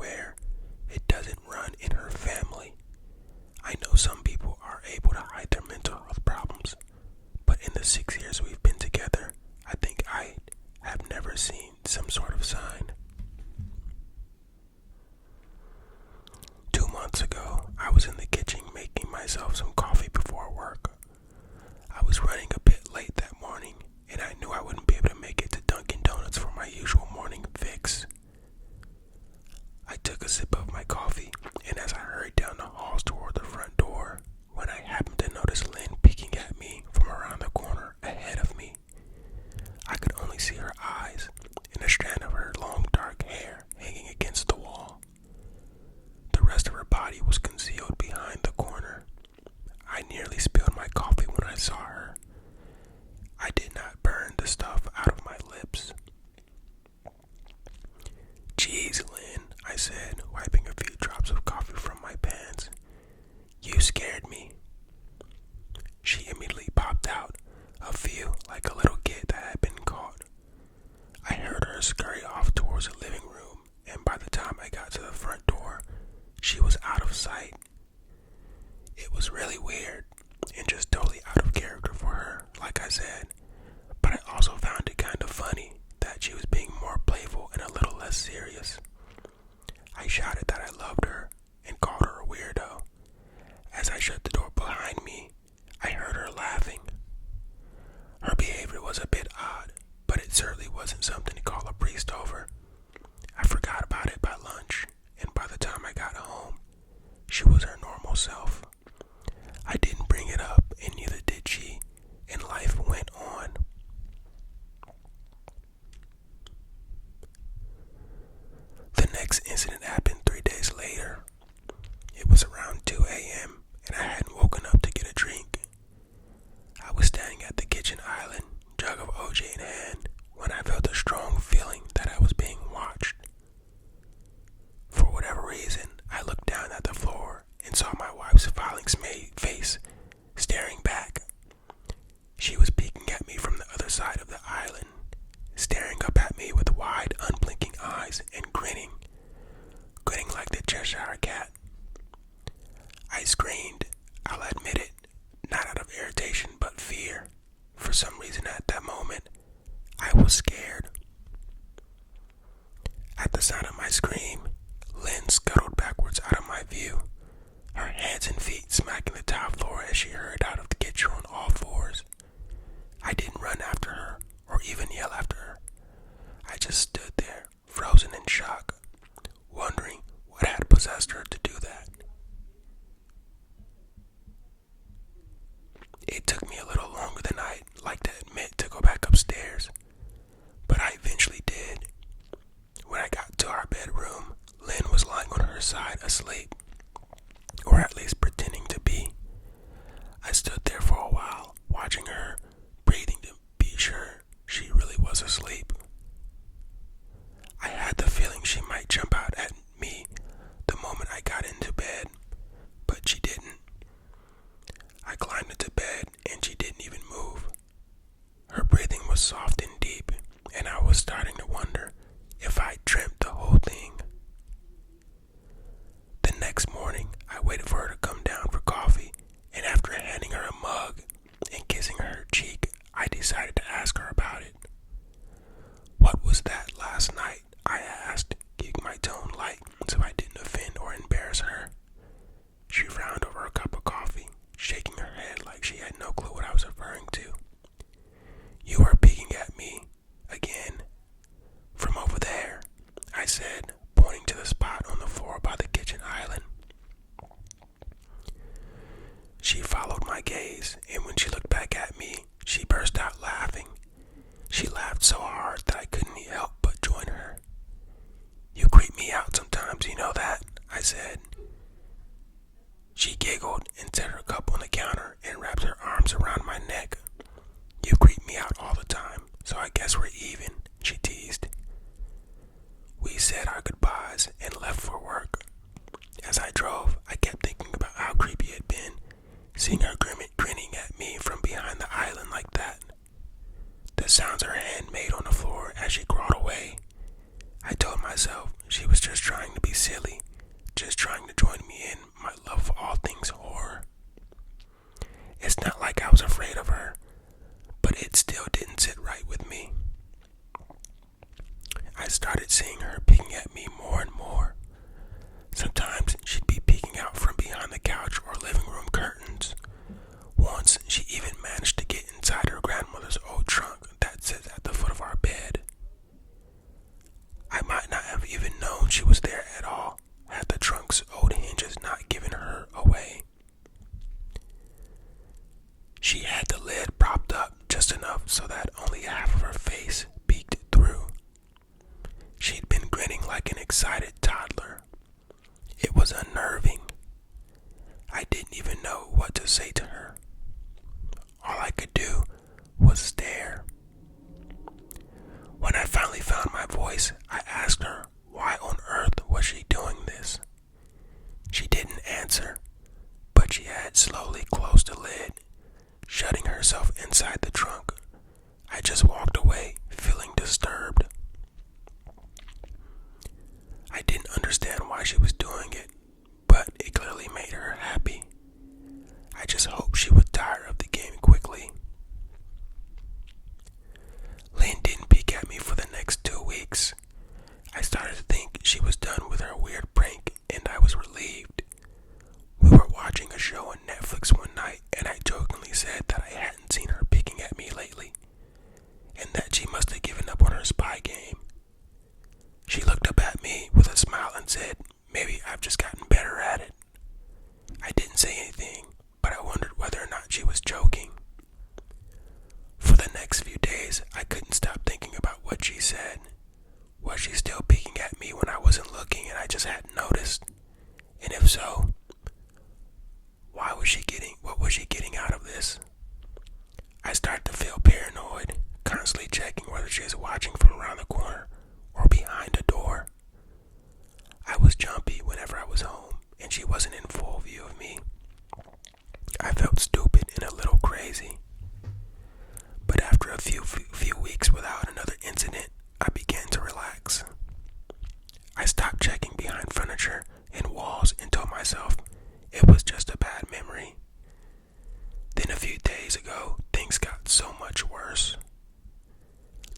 swear it doesn't run in her family. I know some people are able to hide their mental health problems, but in the 6 years we've been together, I think I have never seen some sort of sign. 2 months ago, I was in the kitchen making myself some coffee before work. I was running a bit late that morning, and I knew I wouldn't be able to make it to Dunkin' Donuts for my usual morning fix. I took a sip of my coffee, and as I hurried down the halls toward the front door, when I happened to notice Lynn peeking at me from around the corner ahead of me. I could only see her eyes and a strand of her long dark hair hanging against the wall. The rest of her body was concealed behind the corner. I nearly spilled my coffee when I saw her. I did not burn the stuff out of my lips. "Geez, Lynn," I said, wiping a few drops of coffee from my pants. "You scared me." She immediately popped out, a few like a little kid that had been caught. I heard her scurry off towards the living room, and by the time I got to the front door, she was out of sight. It was really weird, and just totally out of character for her, like I said, but I also found it kind of funny that she was being more playful and a little less serious. I shouted that I loved her and called her a weirdo. As I shut the door behind me, I heard her laughing. Her behavior was a bit odd, but it certainly wasn't something to call a priest over. I forgot about it by lunch, and by the time I got home, she was her normal self. I didn't bring it up, and neither did she, and life went on. The next incident happened 3 days later. It was around 2 a.m., and I hadn't woken up to get a drink. I was standing at the kitchen island, jug of OJ in hand, when I felt a strong feeling that I was being watched. For whatever reason, I looked down at the floor and saw my wife's filing face staring back. She was peeking at me from the other side of the island, staring up at me with wide, unblinking eyes and grinning like the Cheshire Cat. I screamed, I'll admit it, not out of irritation but fear. For some reason at that moment, I was scared. At the sound of my scream, Lynn scuttled backwards out of my view, her hands and feet smacking the tile floor as she hurried out of the kitchen on all fours. I didn't run after her or even yell after her. I just stood there, frozen in shock, wondering what had possessed her to do that. It took me a little longer than I'd like to admit to go back upstairs, but I eventually did. When I got to our bedroom, Lynn was lying on her side asleep, or at least pretending to be. I stood there for a while, watching her, breathing to be sure she really was asleep. I had the feeling she might jump out at me the moment I got into bed, but she didn't. I climbed into bed and she didn't even move. Her breathing was soft and deep, and I was starting to wonder if I dreamt the whole thing. The next morning, I waited for her to come down for coffee, and after handing her a mug and kissing her cheek, I decided to ask her about it. "What was that last night?" I asked, keeping my tone light so I didn't offend or embarrass her. She frowned over a cup of coffee, shaking her head like she had no clue what I was referring to. "You are peeking at me again from over there," I said, pointing to the spot on the floor by the kitchen island. She followed my gaze, and when she looked back at me, she burst out laughing. She laughed so hard that I couldn't help but join her. "You creep me out sometimes, you know that," I said. She giggled and set her cup on the counter and wrapped her arms around my neck. "You creep me out all the time, so I guess we're even," she teased. We said our goodbyes and left for work. As I drove, I kept thinking about how creepy it had been, seeing her grinning at me from behind the island like that. The sounds her hand made on the floor as she crawled away. I told myself she was just trying to be silly, just trying to join me in my love of all things horror. It's not like I was afraid of her, but it still didn't sit right with me. I started seeing her peeking at me more and more. Sometimes she'd be peeking out from behind the couch or living room curtains. Once she even managed to get inside her grandmother's old trunk that sits at the foot of our bed. I might not have even known she was there at all had the trunk's old hinges not given her away. She had the lid propped up just enough so that only half of her face peeked through. She'd been grinning like an excited toddler. It was unnerving. I didn't even know what to say to her. All I could do was stare. When I finally found my voice, I asked her why on earth was she doing this. She didn't answer, but she had slowly closed the lid, shutting herself inside the trunk. I just walked away, feeling disturbed. I didn't understand why she was doing it, but it clearly made her happy. I just hoped she would tire of the game quickly. Lynn didn't peek at me for the next 2 weeks. I started to think she was done with her weird prank, and I was relieved. We were watching a show on Netflix one night, and I jokingly said that I hadn't seen her peeking at me lately, and that she must have given up on her spy game. She looked up at me with a smile and said, "Maybe I've just gotten better at it." I didn't say anything, but I wondered whether or not she was joking. For the next few days, I couldn't stop thinking about what she said. Was she still peeking at me when I wasn't looking and I just hadn't noticed? And if so, what was she getting out of this? I started to feel paranoid, constantly checking whether she was watching from around the corner or behind a door. I was jumpy whenever I was home and she wasn't in full view of me. I felt stupid and a little crazy. But after a few weeks without another incident, I began to relax. I stopped checking behind furniture and walls and told myself it was just a bad memory. Then a few days ago, things got so much worse.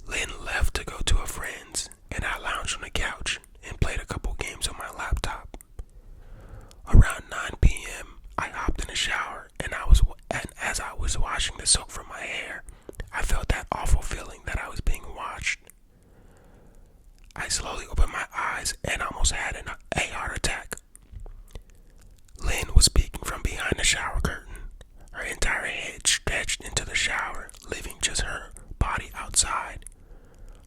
Lynn left to go to a friend's, and I lounged on the couch and played a couple games on my laptop. Around 9 p.m., I hopped in the shower, and as I was washing the soap from my hair, I felt that awful feeling that I was being watched. I slowly opened my eyes and almost had a heart attack. Lynn was peeking from behind the shower curtain, her entire head stretched into the shower, leaving just her body outside.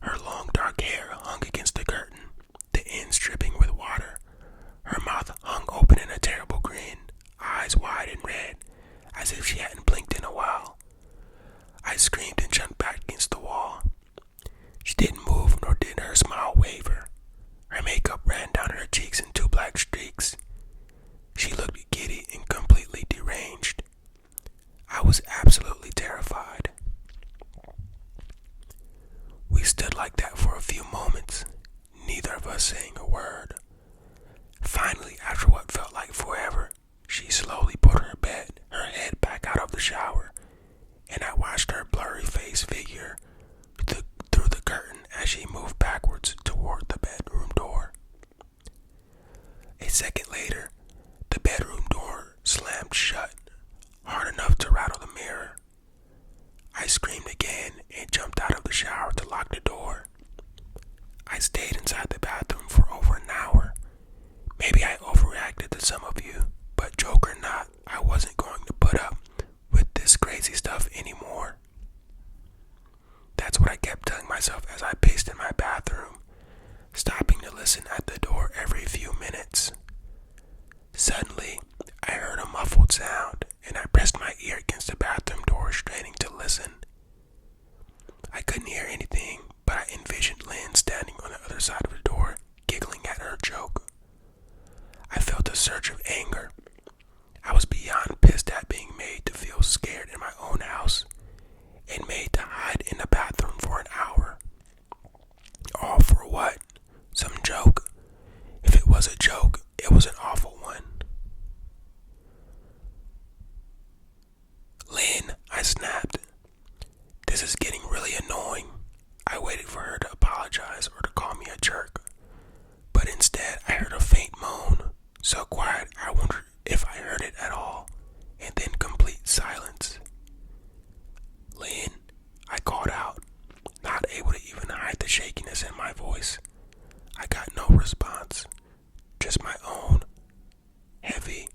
Her long dark hair hung against the curtain, the ends dripping with water. Her mouth hung open in a terrible grin, eyes wide and red, as if she hadn't blinked in a while. I screamed and jumped back against the wall. She didn't move, nor did her smile waver. Her makeup ran down her cheeks in 2 black streaks. She looked giddy and completely deranged. I was absolutely terrified. We stood like that for a few moments, neither of us saying a word. Finally, after what felt like forever, she slowly pulled her head back out of the shower, and I watched her blurry face figure through the curtain as she moved backwards toward the bedroom door. A second later, the bedroom door slammed shut, hard enough to rattle the mirror. I screamed again and jumped out of the shower to lock the door. I stayed inside the bathroom for over an hour. Maybe I overreacted to some of you, but joke or not, I wasn't going to put up with this crazy stuff anymore. That's what I kept telling myself as I paced in my bathroom, stopping to listen at the door every few minutes. Suddenly, I heard a muffled sound, and I pressed my ear against the bathroom door, straining to listen. I couldn't hear anything, but I envisioned Lynn standing on the other side of the door, giggling at her joke. I felt a surge of anger. I was beyond pissed at being made to feel scared in my own house, and made to hide in the bathroom for an hour. All for what? Some joke? If it was a joke, So quiet, I wondered if I heard it at all, and then complete silence. "Lynn," I called out, not able to even hide the shakiness in my voice. I got no response, just my own heavy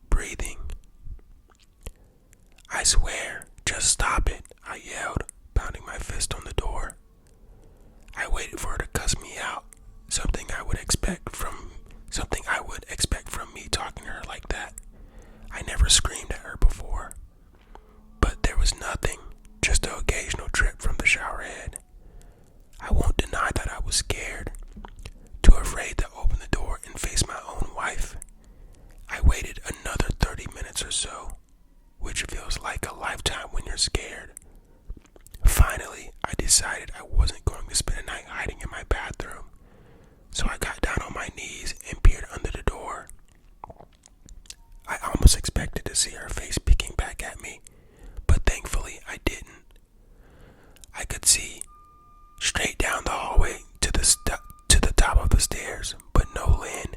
breathing. "I swear, just stop it," I yelled, pounding my fist on the door. I waited for her to cuss me out, something I would expect from me talking to her like that. I never screamed at her before. But there was nothing, just an occasional drip from the shower head. I won't deny that I was scared, too afraid to open the door and face my own wife. I waited another 30 minutes or so, which feels like a lifetime when you're scared. Finally, I decided I wasn't going to spend a night hiding in my bathroom, so I got down on my knees and peered under the door. I almost expected to see her face peeking back at me, but thankfully I didn't. I could see straight down the hallway to the top of the stairs, but no Lynn.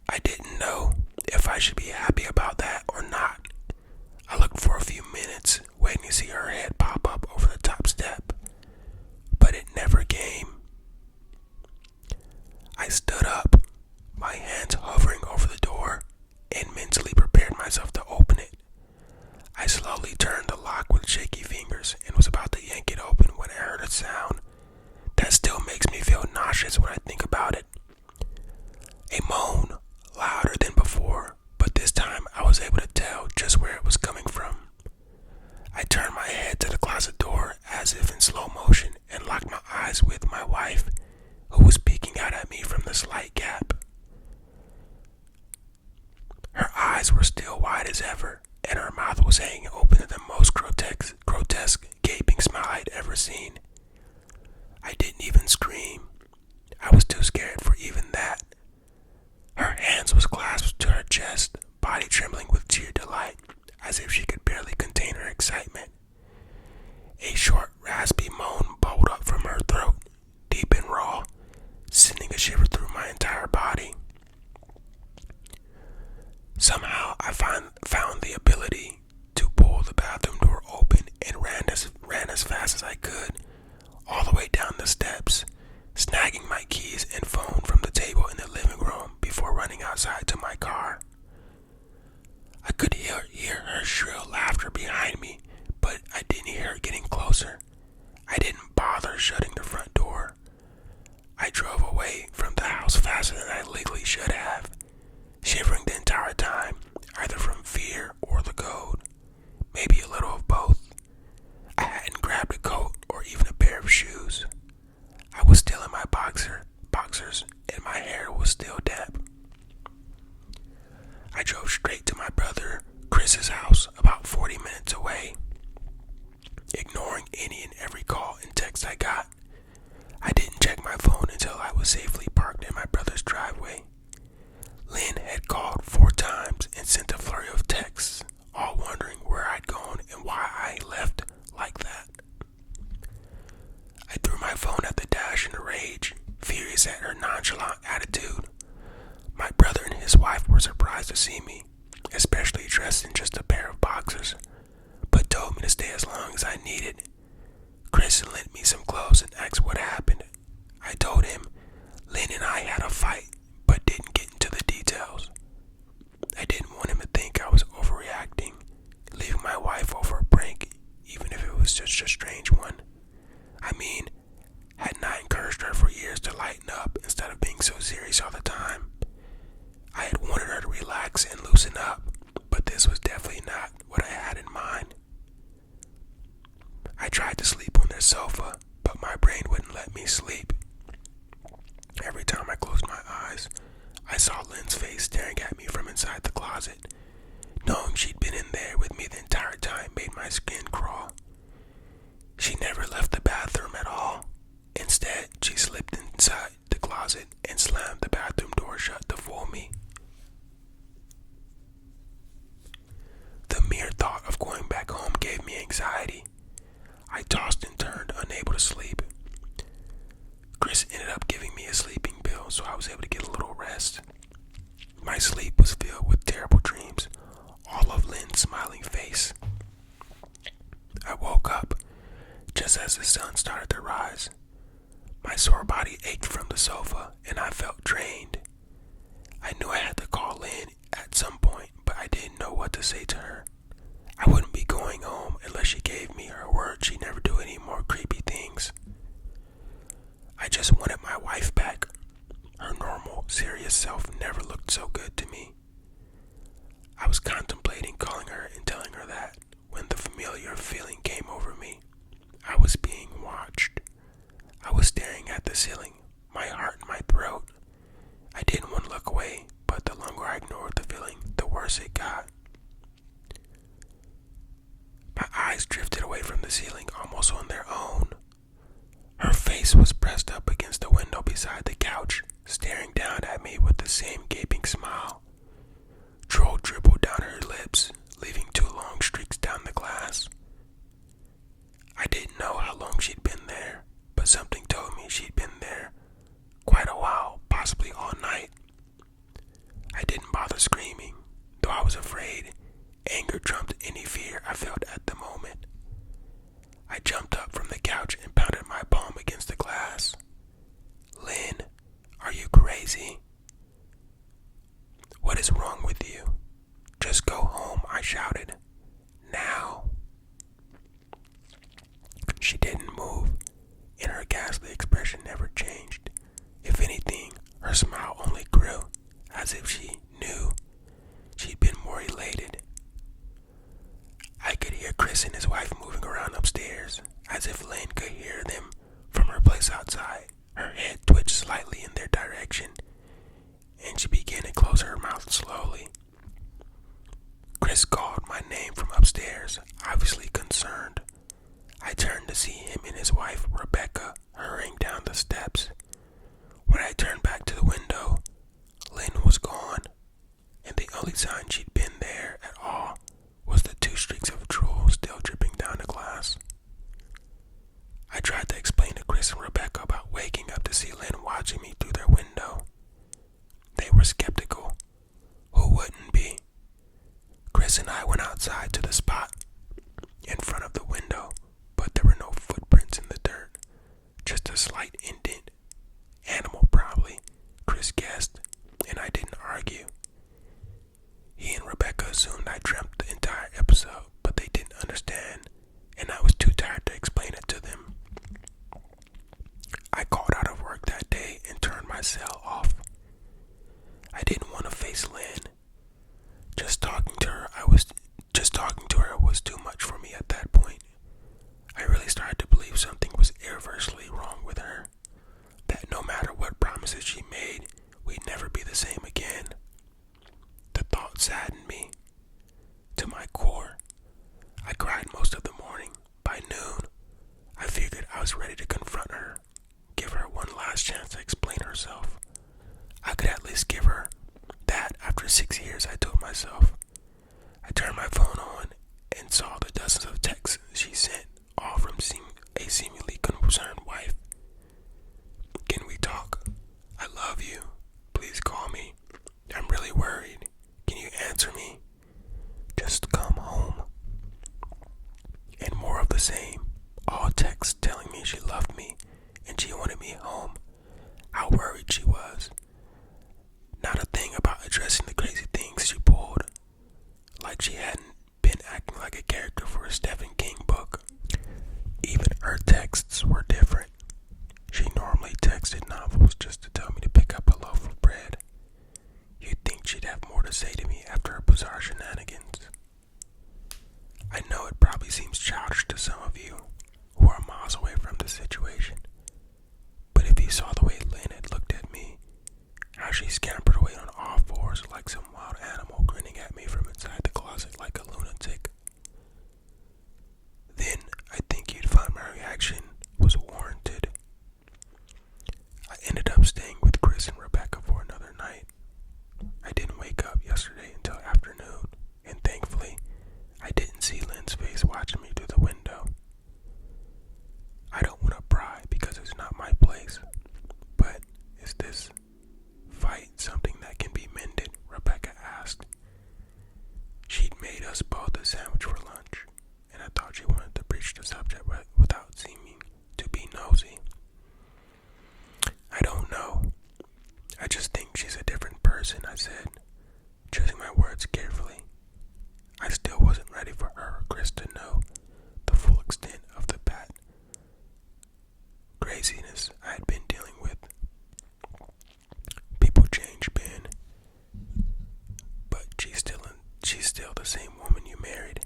I didn't know if I should be happy about that or not. I looked for a few minutes, waiting to see her head pop up over the top step, but it never came. I stood up, my hands hovering over the door, and mentally prepared myself to open it. I slowly turned the lock with shaky fingers and was about to yank it open when I heard a sound that still makes me feel nauseous when I think about it. A moan, louder than before, but this time I was able to tell just where it was coming from. I turned my head to the closet door as if in slow motion and locked my eyes with my wife, who was peeking out at me from the slight gap. Her eyes were still wide as ever, and her mouth was hanging open in the most grotesque gaping smile I'd ever seen. I didn't even scream. I was too scared for even that. Her hands was clasped to her chest, body trembling with sheer delight, as if she could barely contain her excitement. A short, raspy moan bubbled up from her throat, deep and raw, sending a shiver through my entire body. Somehow I found the ability to pull the bathroom door open and ran as fast as I could, all the way down the steps, snagging my keys and phone from the table in the living room before running outside to my car. I could hear her shrill laughter behind me, but I didn't hear her getting closer. I didn't bother shutting the front door. I drove away from the house faster than I legally should have, shivering the entire time, either from fear or the cold, maybe a little of both. I hadn't grabbed a coat or even a pair of shoes. I was still in my boxers, and my hair was still damp. I drove straight to my brother Chris's house, about 40 minutes away, ignoring any and every call and text I got. I didn't check my phone until I was safely parked in my brother's driveway. Lynn had called 4 times and sent a flurry of texts, all wondering where I'd gone and why I left like that. I threw my phone at the dash in a rage, furious at her nonchalant attitude. My brother and his wife were surprised to see me, especially dressed in just a pair of boxers, but told me to stay as long as I needed. Chris lent me some clothes and asked what happened. I told him Lynn and I had a fight, but didn't get into the details. I didn't want him to think I was overreacting, leaving my wife over a prank, even if it was just a strange one. I mean, hadn't I encouraged her for years to lighten up instead of being so serious all the time? I had wanted her to relax and loosen up, but this was definitely not what I had in mind. I tried to sleep on the sofa, but my brain wouldn't let me sleep. Every time I closed my eyes, I saw Lynn's face staring at me from inside the closet. Knowing she'd been in there with me the entire time made my skin crawl. She never left the bathroom at all. Instead, she slipped inside the closet and slammed the bathroom mysterious self never looked so good to me. I was contemplating calling her and telling her that when the familiar feeling came over me. I was being watched. I was staring at the ceiling, my heart in my throat. I didn't want to look away, but the longer I ignored the feeling, the worse it got. My eyes drifted away from the ceiling almost on their own. Her face was pressed up against the window beside the couch, staring down at me with the same gaping smile. Drool dribbled down her lips, leaving 2 long streaks down the glass. I didn't know how long she'd been there, but something told me she'd been there quite a while, possibly all night. I didn't bother screaming, though I was afraid. Anger trumped any fear I felt at the moment. I jumped up from the couch and pounded my palm against the glass. "Lynn, are you crazy? What is wrong with you? Just go home," I shouted. "Now." She didn't move, and her ghastly expression never changed. If anything, her smile only grew, as if she knew she'd been more elated. I could hear Chris and his wife moving around upstairs, as if Lynn could hear them from her place outside. Her head twitched slightly in their direction, and she began to close her mouth slowly. Chris called my name from upstairs, obviously concerned. I turned to see him and his wife, Rebecca, hurrying down the steps. When I turned back to the window, Lynn was gone, and the only sign she'd been there at all was the 2 streaks of drool still dripping down the glass. I tried to explain to Chris and Rebecca about waking up to see Lynn watching me through their window. They were skeptical. Who wouldn't be? Chris and I went outside to the spot in front of the window, but there were no footprints in the dirt, just a slight indent. Animal probably, Chris guessed, and I didn't argue. He and Rebecca assumed I dreamt the entire episode, but they didn't understand, and I was too tired to explain it to them. I called out of work that day and turned my cell off. I didn't want to face Lynn. Just talking to her was too much for me at that point. I really started to believe something was irreversibly wrong with her. That no matter what promises she made, we'd never be the same again. The thought saddened me to my core. I cried most of the morning. By noon, I figured I was ready to confront her, give her one last chance to explain herself. I could at least give her that after 6 years, I told myself. I turned my phone on and saw the dozens of texts she sent, all from a seemingly concerned wife. "Can we talk? I love you. Please call me. I'm really worried. Can you answer me? Just come home." And more of the same. All texts telling me she loved me and she wanted me home. How worried she was. Not a thing about addressing the crazy things she pulled. Like she hadn't been acting like a character for a Stephen King book. Even her texts were different. She normally texted novels just to tell me to pick up a loaf of bread. You'd think she'd have more to say to me after her bizarre shenanigans. I know it probably seems childish to some of you who are miles away from the situation. But if you saw the way Lynn had looked at me, how she scampered away on all fours like some wild animal, grinning at me from inside the closet like a lunatic, then I think you'd find my reaction was warranted. I ended up staying with Chris and Rebecca for another night. I didn't wake up yesterday until afternoon, and thankfully, I didn't see Lynn's face watching me through the window. I don't want to pry because it's not my place, but is this fight something that can be mended? Rebecca asked. She'd made us both a sandwich for lunch, and I thought she wanted to breach the subject without seeming to be nosy. I don't know. I just think she's a different person, I said, choosing my words carefully. I still wasn't ready for her or Chris to know the full extent of the bat craziness I had been dealing with. People change, Ben. same woman you married.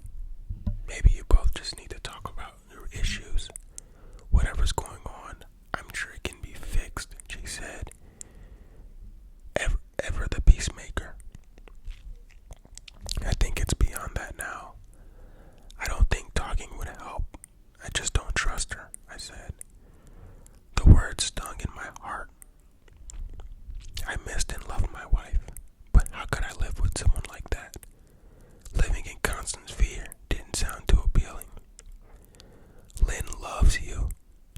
Maybe you both just need to talk about your issues. Whatever's going on, I'm sure it can be fixed, she said. Ever the peacemaker. I think it's beyond that now. I don't think talking would help. I just don't trust her, I said. The words stung in my heart. I missed and loved my wife, but how could I live with someone like that? Living in constant fear didn't sound too appealing. Lynn loves you.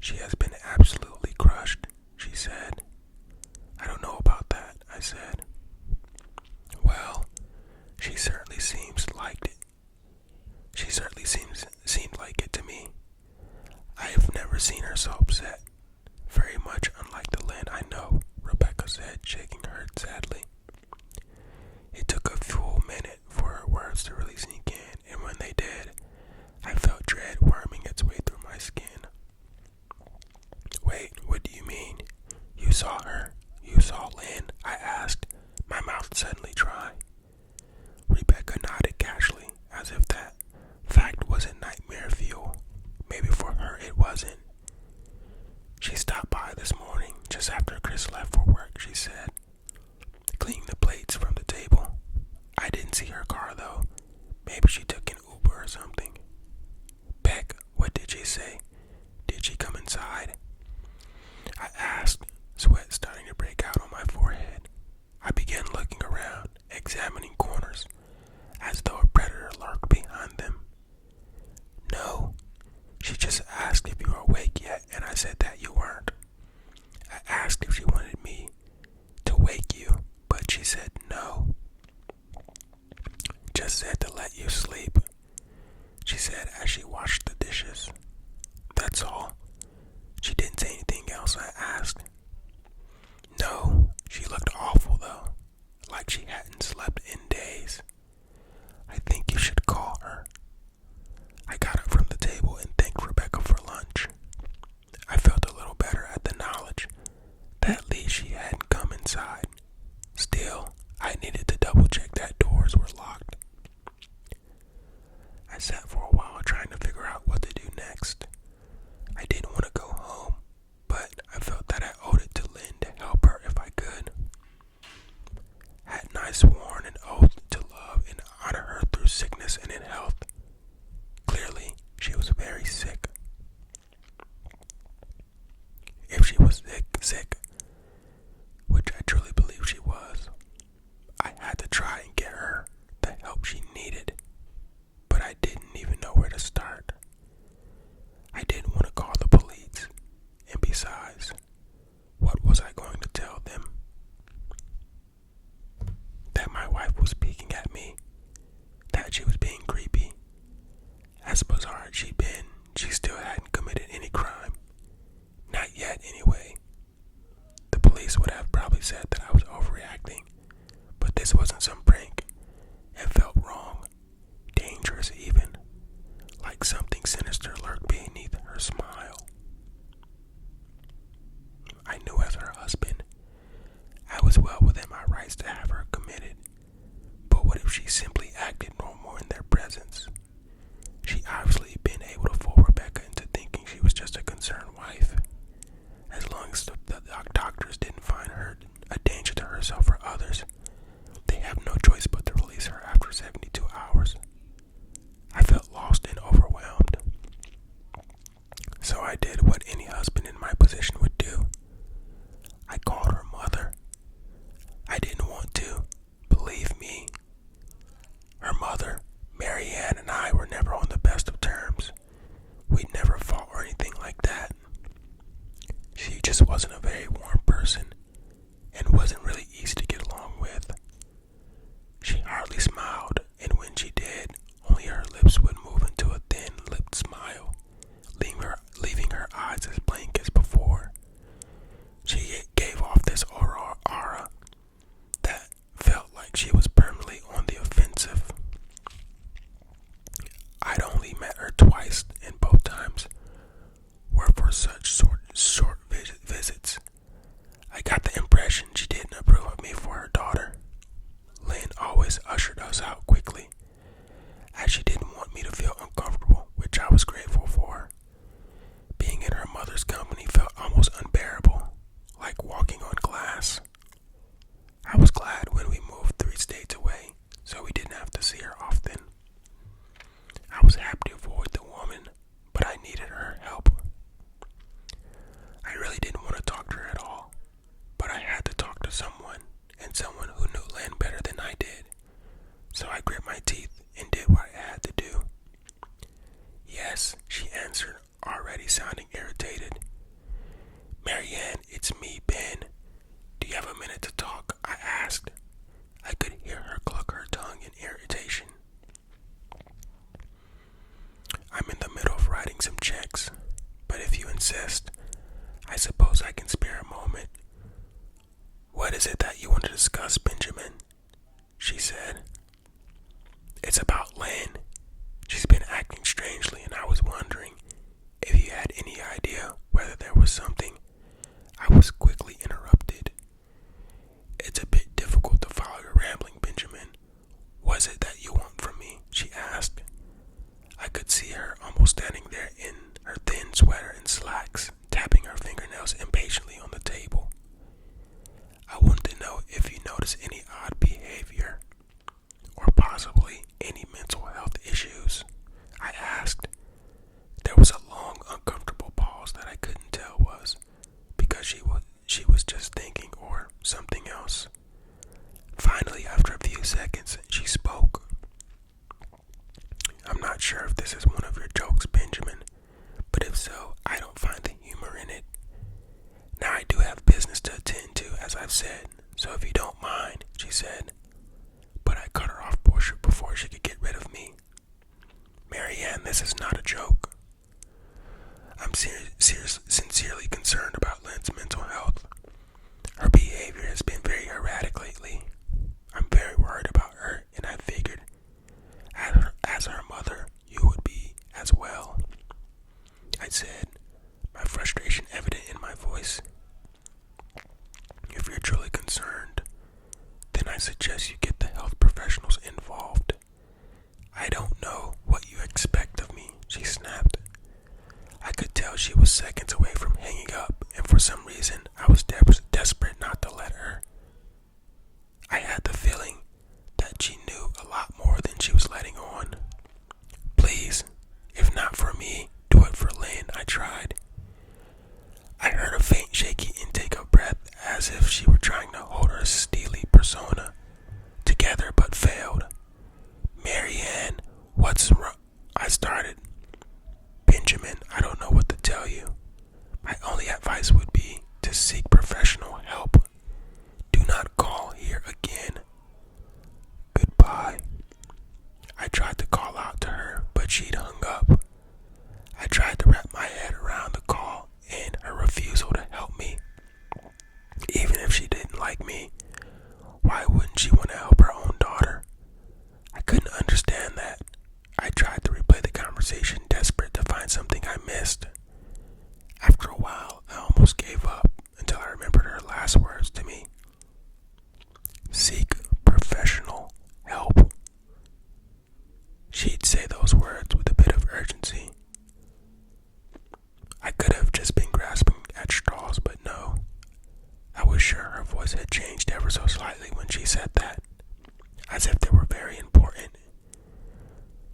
She has been absolutely crushed, she said. I don't know about that, I said. Well, she certainly seemed like it to me. I've never seen her so upset. Very much unlike the Lynn I know, Rebecca said, shaking her head sadly. It took a full minute for her words to really sink in, and when they did, I felt dread worming its way through my skin. Wait, what do you mean? You saw her? You saw Lynn? I asked, my mouth suddenly dry. Rebecca nodded casually, as if that fact wasn't nightmare fuel. Maybe for her it wasn't. She stopped by this morning, just after Chris left for work, she said, cleaning the plates from the table. I didn't see her car, though. Maybe she took an Uber or something. Beck, what did she say? Did she come inside? I asked, sweat starting to break out on my forehead. I began looking around, examining corners, as though a predator lurked behind them. No, she just asked if you were awake yet, and I said that you weren't. I asked if she wanted me to wake you, but she said no. Just said to let you sleep, she said as she washed the dishes. That's all. She didn't say anything else, I asked. No, she looked awful though, like she hadn't slept in days. I think you should call her. I got up from the table and thanked Rebecca for lunch. I felt a little better at the knowledge that at least she hadn't come inside. Still, I needed to double check that doors were locked. I sat for a while trying to figure out what to do next. I didn't want to go home, but I felt that I owed it to Lynn to help her if I could. Hadn't I sworn an oath to love and honor her through sickness and in health? Clearly, she was very sick. If she was sick, which I truly believe she was, I had to try and get her the help she needed, but I didn't even know where to start. I didn't want to call the police, and besides, what was I going to tell them? That my wife was peeking at me, that she was being creepy. As bizarre as she'd been, she still hadn't committed any crime. Not yet, anyway. The police would have probably said that I was overreacting, but this wasn't some prank. It felt wrong, dangerous even, like something sinister lurked beneath her smile. I knew as her husband, I was well within my rights to have her committed, but what if she simply acted normal in their presence? She obviously been able to fool Rebecca into thinking she was just a concerned wife. As long as the doctors didn't find her a danger to herself or others, they have no choice but to release her after 72 hours. I felt lost and overwhelmed. So I did what any husband in my position would do. I called her mother. I didn't want to. Believe me. Her mother, Marianne, and I were never on the best of terms. We'd never fought or anything like that. She just wasn't a very warm person and wasn't really easy is it that you want to discuss, Benjamin? She said. It's about Lynn. She's been acting strangely, and I was wondering if you had any idea whether there was something. I was quickly interrupted. It's a bit difficult to follow your rambling, Benjamin. What is it that you want from me? She asked. I could see her almost standing there in her thin sweater and slacks, tapping her fingernails impatiently on the table. I wanted to know if you noticed any odd behavior, or possibly any mental health issues. I asked. There was a long, uncomfortable pause that I couldn't tell was because she was just thinking or something else. Finally, after a few seconds, she spoke. I'm not sure if this is one of your jokes, Benjamin, but if so, I don't find the humor in it. Now I do have business to attend to, as I've said, so if you don't mind, she said. But I cut her off before she could get rid of me. Marianne, this is not a joke. I'm sincerely concerned about Lynn's mental health. Her behavior has been very erratic lately. I'm very worried about her, and I figured, as her mother, you would be as well. I said, my frustration evident in my voice. If you're truly concerned, then I suggest you get the health professionals involved. I don't know what you expect of me, she snapped. I could tell she was seconds away from hanging up, and for some reason, I was desperate not to let her. I had the feeling that she knew a lot more than she was letting on. Please, if not for me, do it for Lynn, I tried. I heard a faint shaky intake of breath as if she were trying to hold her steely persona together but failed. Marianne, what's wrong? I started. Benjamin, I don't know what to tell you. My only advice would be to seek professional help. Do not call here again. Goodbye. I tried to call out to her, but she'd hung up. I tried to wrap my head around the call and her refusal to help me. Even if she didn't like me, why wouldn't she want to help her own daughter? I couldn't understand that. I tried to replay the conversation, desperate to find something I missed. After a while, I almost gave up until I remembered her last words to me. Seek professional help. She'd say those words with a bit of urgency. I could have just been grasping at straws, but no. I was sure her voice had changed ever so slightly when she said that, as if they were very important.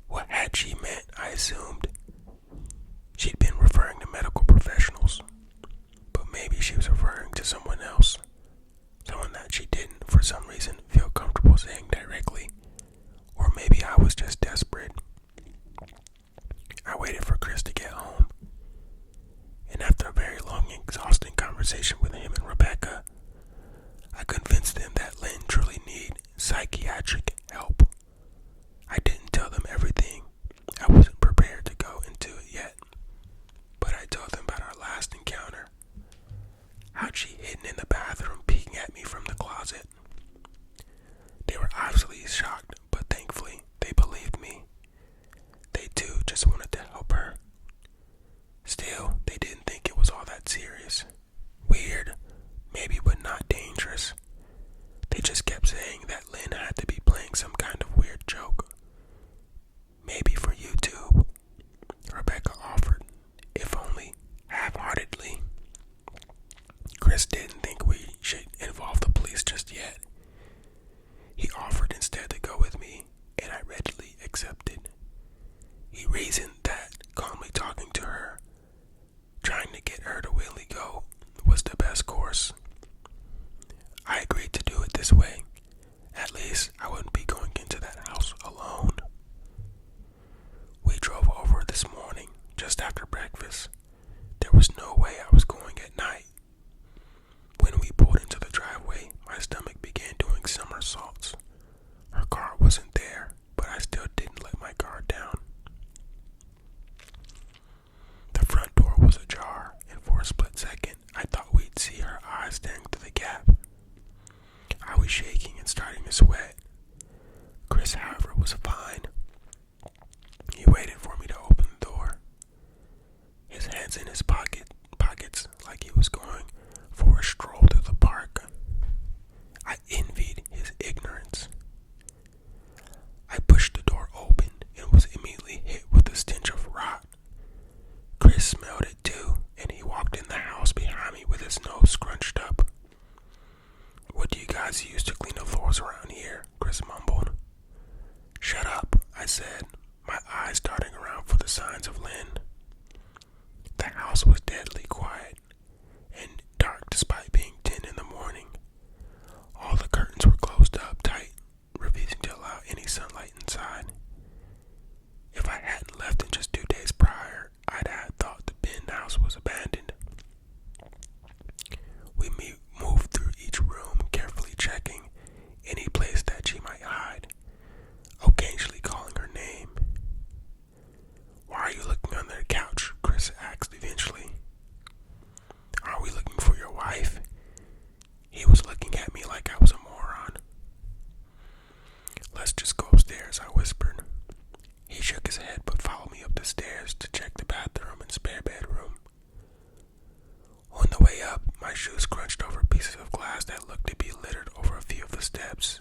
What had she meant, I assumed? She'd been referring to medical professionals, but maybe she was referring to someone else, someone that she didn't, for some reason, feel comfortable saying directly, or maybe I was just desperate. I waited for Chris to get home, and after a very long and exhausting conversation with him and Rebecca, I convinced them that Lynn truly needed psychiatric help. I didn't tell them everything. I wasn't prepared to go into it yet, but I told them about our last encounter, how she'd hidden in the bathroom peeking at me from the closet. They were obviously shocked, but thankfully they believed me. They too just wanted to help her. Still, they didn't think it was all that serious. Weird, maybe, but not dangerous. They just kept saying that Lynn had to be playing some kind of weird joke. Maybe for YouTube, Rebecca offered, if only half-heartedly. Chris didn't think we should involve the police just yet. He offered instead to go with me, and I readily accepted. He reasoned that calmly talking to her, trying to get her to willingly go, was the best course. I agreed to do it this way. At least I wouldn't be going into that house alone. We drove over this morning, just after breakfast. There was no way I was going at night. When we pulled into the driveway, my stomach began doing somersaults. Her car wasn't there, but I still didn't let my guard down. The front door was ajar, and for a split second, I thought we'd see her eyes staring through the gap. a sweat. Chris, however, was fine. He waited for me to open the door, his hands in his pockets like he was going for a stroll through the park. I envied his ignorance. I pushed the door open and was immediately hit with a stench of rot. Chris smelled it too, and he walked in the house behind me with his nose scrunched up. "What do you guys use to clean the floors around here?" Chris mumbled. "Shut up," I said, my eyes darting around for the signs of Lynn. The house was deadly quiet and dark despite being 10 in the morning. All the curtains were closed up tight, refusing to allow any sunlight inside. If I hadn't left in just 2 days prior, I'd have thought the Ben house was abandoned. We moved through each room, carefully checking any place that she might hide, occasionally calling her name. "Why are you looking under the couch?" Chris asked eventually. "Are we looking for your wife?" He was looking at me like I was a moron. "Let's just go upstairs," I whispered. He shook his head but followed me up the stairs to check the bathroom and spare bedroom. On the way up, my shoes crunched over pieces of glass that looked to be littered over a few of the steps.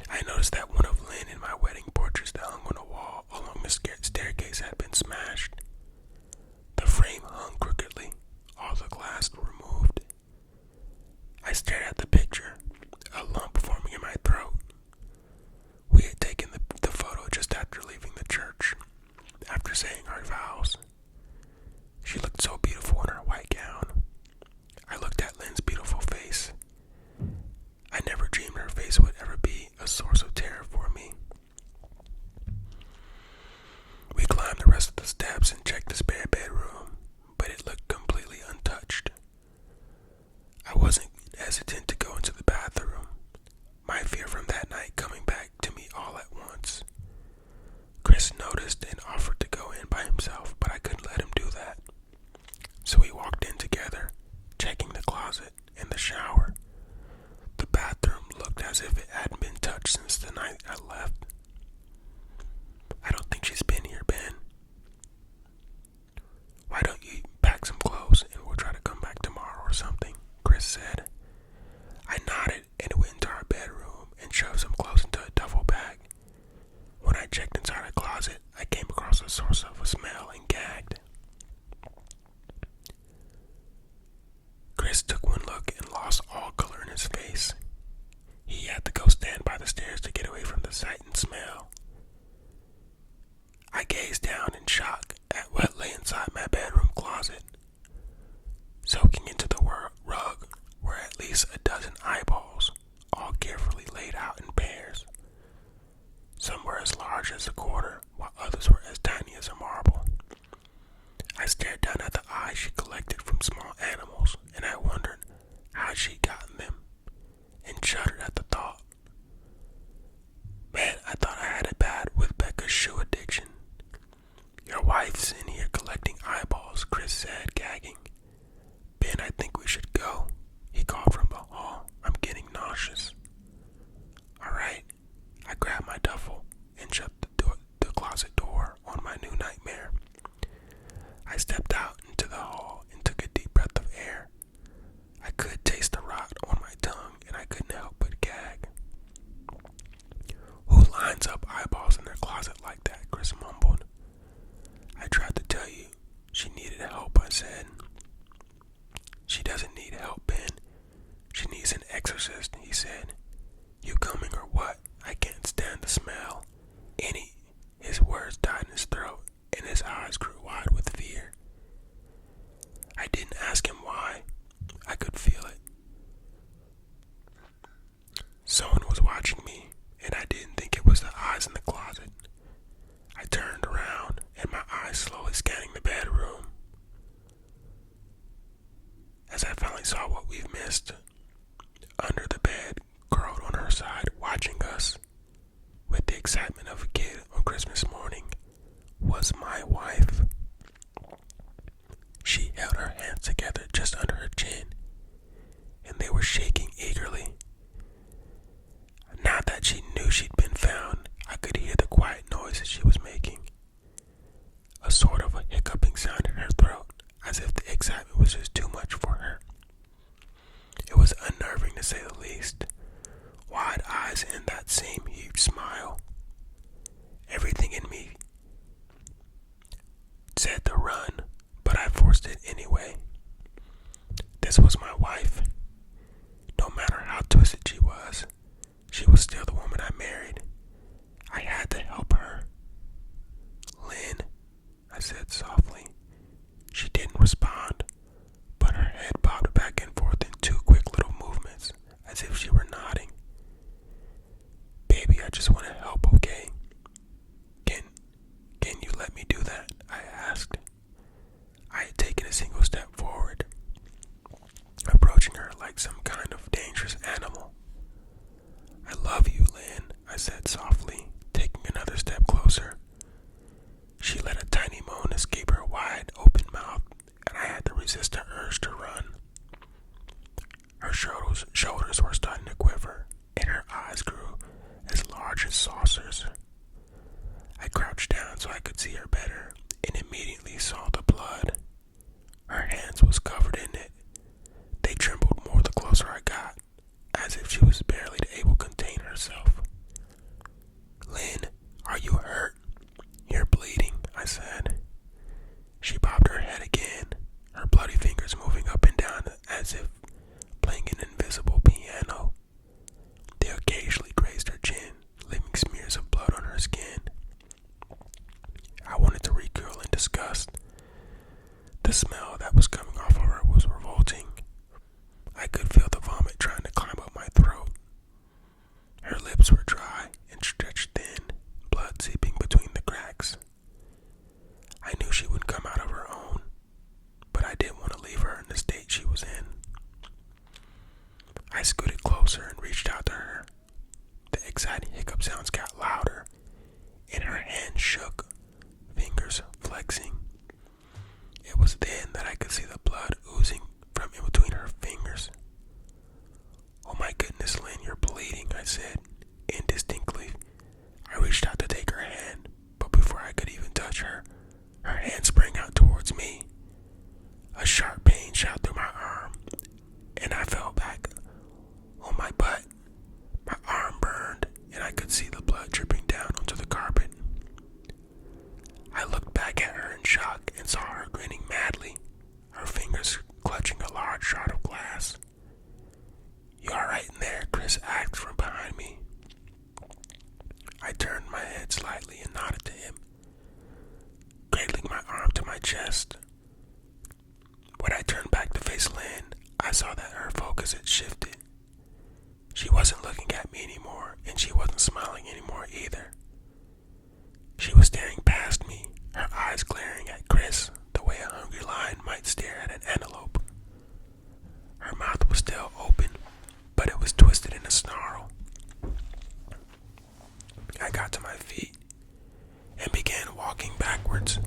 I noticed that one of Lynn and my wedding portraits that hung on a wall along the staircase had been smashed. The frame hung crookedly, all the glass removed. I stared at the picture, a lump forming in my throat. We had taken the photo just after leaving the church, after saying our vows. She looked so beautiful in her white gown. I looked at Lynn's beautiful face. I never dreamed her face would ever be a source of terror for me. We climbed the rest of the steps and checked the spare bedroom, but it looked completely untouched. I wasn't hesitant to go into the bathroom, my fear from that night coming back to me all at once. Chris noticed and offered to go in by himself, but I couldn't let him do that. So we walked in together, checking the closet and the shower. The bathroom looked as if it hadn't been touched since the night I left. "I don't think she's been here, Ben. Why don't you pack some clothes and we'll try to come back tomorrow or something?" Chris said. I nodded and went into our bedroom and shoved some clothes into a duffel bag. When I checked inside the closet, I came across a source of a smell and gagged. Chris took one look and lost all color in his face. He had to go stand by the stairs to get away from the sight and smell. I gazed down in shock at what lay inside my bedroom closet. Soaking into the rug were at least a dozen eyeballs, all carefully laid out in pairs. Some were as large as a quarter, while others were as tiny as a marble. I stared down at the eyes she collected from small animals, and I wondered how she'd gotten them, and shuddered at the thought. "Man, I thought I had it bad with Becca's shoe addiction." "Your wife's in here collecting eyeballs," Chris said, gagging. "Ben, I think we should go," he called from the hall. "I'm getting nauseous." "All right." I grabbed my duffel and shut the closet door on my new nightmare. I stepped out into the hall and took a deep breath of air. I could taste the rot on my tongue, and I couldn't help but gag. "Who lines up eyeballs in their closet like that?" Chris mumbled. "I tried to tell you she needed help," I said. "She doesn't need help, Ben. She needs an exorcist," he said. "You coming or what? I can't stand the smell." His words died in his throat, and his eyes grew wide with fear. I didn't ask him why. I could feel it. Someone was watching me, and I didn't think it was the eyes in the closet. I turned around, and my eyes slowly scanning the bedroom. As I finally saw what we've missed, under the bed, curled on her side, watching us, with the excitement of a kid on Christmas morning, was my wife. She held her hands together just under her chin, and they were shaking eagerly. say the least. Wide eyes and that same huge smile. Everything in me said to run, but I forced it anyway. This was my wife. No matter how twisted she was still the woman I married. I had to help her. Lynn, I said softly. She didn't respond, but her head bobbed back and forth in two quick little movements, as if she were nodding. Baby, I just want to help, okay? Can you let me do that? I asked. I had taken a single step forward, approaching her like some kind of dangerous animal. I love you, Lynn, I said softly, taking another step closer. She let a tiny moan escape her wide open mouth, and I had to resist the urge to run. Her shoulders were starting to quiver, and her eyes grew as large as saucers. I crouched down so I could see her better, and immediately saw the blood. Her hands was covered in it. They trembled more the closer I got, as if she was barely able to contain herself. Lynn, are you hurt? You're bleeding, I said. She bobbed her head again, her bloody fingers moving up and down as if playing an invisible piano. They occasionally grazed her chin, leaving smears of blood on her skin. I wanted to recoil in disgust. The smell that was coming off of her was revolting. I could feel the vomit trying to climb up my throat. Her lips were dry and stretched thin, blood seeping between the cracks. I knew she would come out of her own, but I didn't want to leave her in the state she was in. I scooted closer and reached out to her. The exciting hiccup sounds got louder, and her hand shook, fingers flexing. It was then that I could see the blood oozing from in between her fingers. Oh my goodness, Lynn, you're bleeding, I said, indistinctly. I reached out to take her hand, but before I could even touch her, her hand sprang out towards me. A sharp pain shot through my arm, and I fell back on my butt. My arm burned, and I could see the blood dripping down onto the carpet. I looked back at her in shock and saw her grinning madly, her fingers clutching a large shard of glass. You alright in there? Chris asked from behind me. I turned my head slightly and nodded to him, cradling my arm to my chest. When I turned back to face Lynn, I saw that her focus had shifted. She wasn't looking at me anymore, and she wasn't smiling anymore either. She was staring past me, her eyes glaring at Chris the way a hungry lion might stare at an antelope. Her mouth was still open, but it was twisted in a snarl. I got to my feet and began walking backwards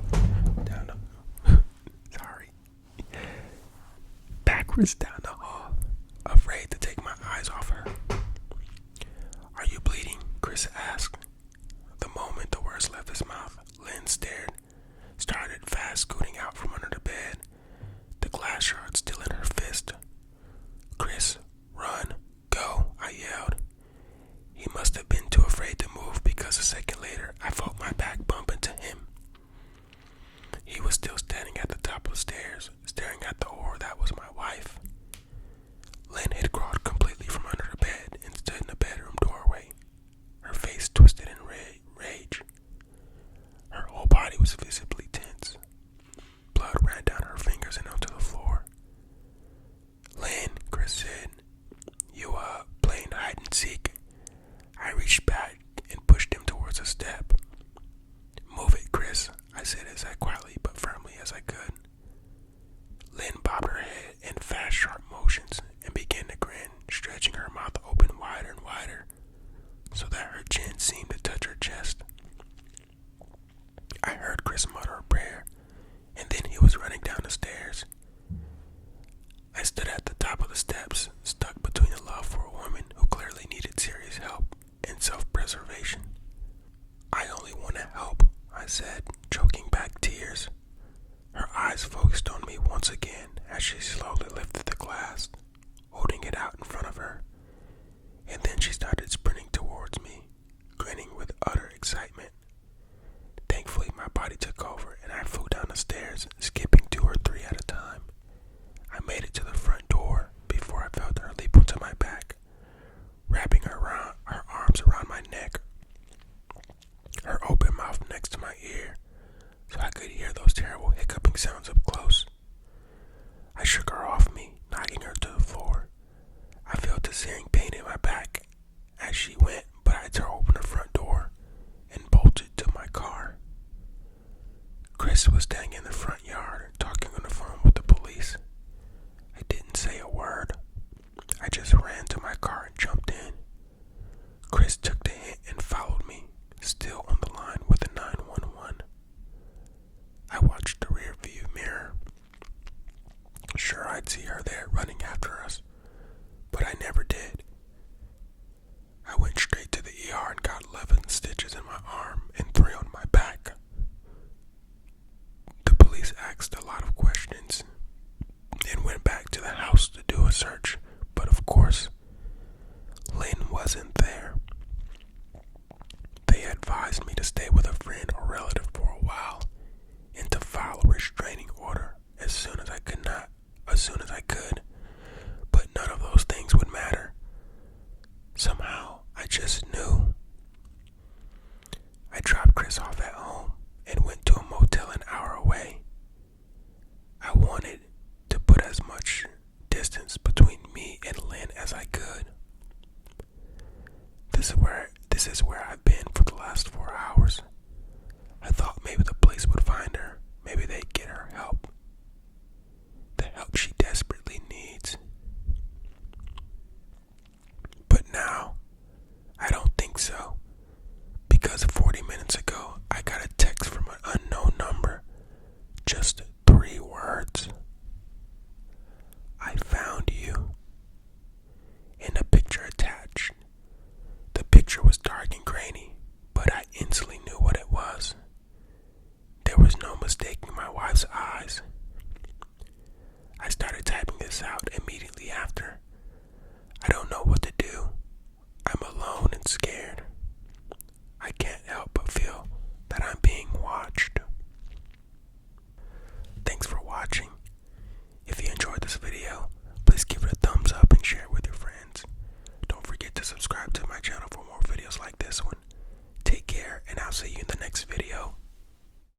down the hall, afraid to take my eyes off her. Are you bleeding? Chris asked. The moment the words left his mouth, Lynn started fast scooting out from under the bed, the glass shard still in her fist. Chris, run, go, I yelled. He must have been too afraid to move because a second later I felt my back bump into him. He was still standing at the top of the stairs, staring at the horror that was my wife. Lynn had crawled completely from under the bed and stood in the bedroom doorway, her face twisted in rage. Her whole body was visibly tense. Blood ran down her fingers and onto the floor. Lynn, Chris said, you, playing hide and seek? I reached back and pushed him towards a step. Move it, Chris, I said as quietly but firmly as I could. Lynn bobbed her head in fast, sharp motions and began to grin, stretching her mouth open wider and wider, so that her chin seemed to touch her chest. I heard Chris mutter a prayer, and then he was running down the stairs. I stood at the top of the steps, stuck between a love for a woman who clearly needed serious help and self-preservation. I only want to help, I said, choking back tears. Her eyes focused on me once again as she slowly lifted the glass, holding it out in front of her, back as she went, but I tore open the front door and bolted to my car. Chris was standing in the front yard talking on the phone with the police. I didn't say a word. I just ran to my car and jumped in. Chris took the hint and followed me, still on the line with the 911. I watched the rear view mirror. Sure, I'd see her there running after us, but I never did. I went straight to the ER and got 11 stitches in my arm and 3 on my back. The police asked a lot of questions and went back to the house to do a search, but of course, Lynn wasn't there. They advised me to stay with a friend or relative for a while and to file a restraining order as soon as I could, but none of those things would matter. Somehow, I just knew. I dropped Chris off at home and went to a motel an hour away. I wanted to put as much distance between me and Lynn as I could. This is where I've